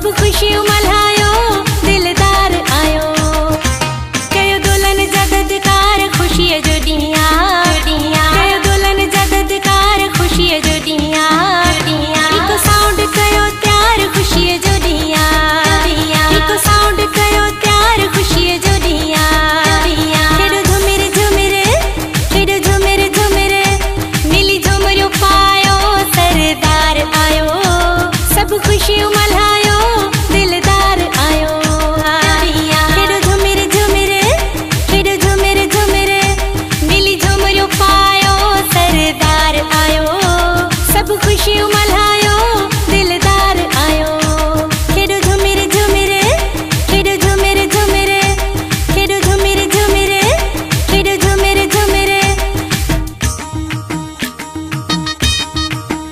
सब खुशी मल्हायो दिलदार आयो कयो दुल्हन जददकार खुशी जो ॾींहुं कयो दुल्हन जददकार खुशी जो ॾींहुं हिकु साउंड कयो त्यार खुशी जो ॾींहुं हिकु साउंड कयो त्यार खुशी जो ॾींहुं खेॾो झूमिर झूमिर खेॾो झूमिर झूमिर मिली झूमरियूं पायो सरदार आयो सब खुशी मल्हायो दिलदार आयो खेॾो झूमिर झूमिर खेॾो झूमिर झूमिर मिली झूमरियूं पायो सरदार आयो सब खुशी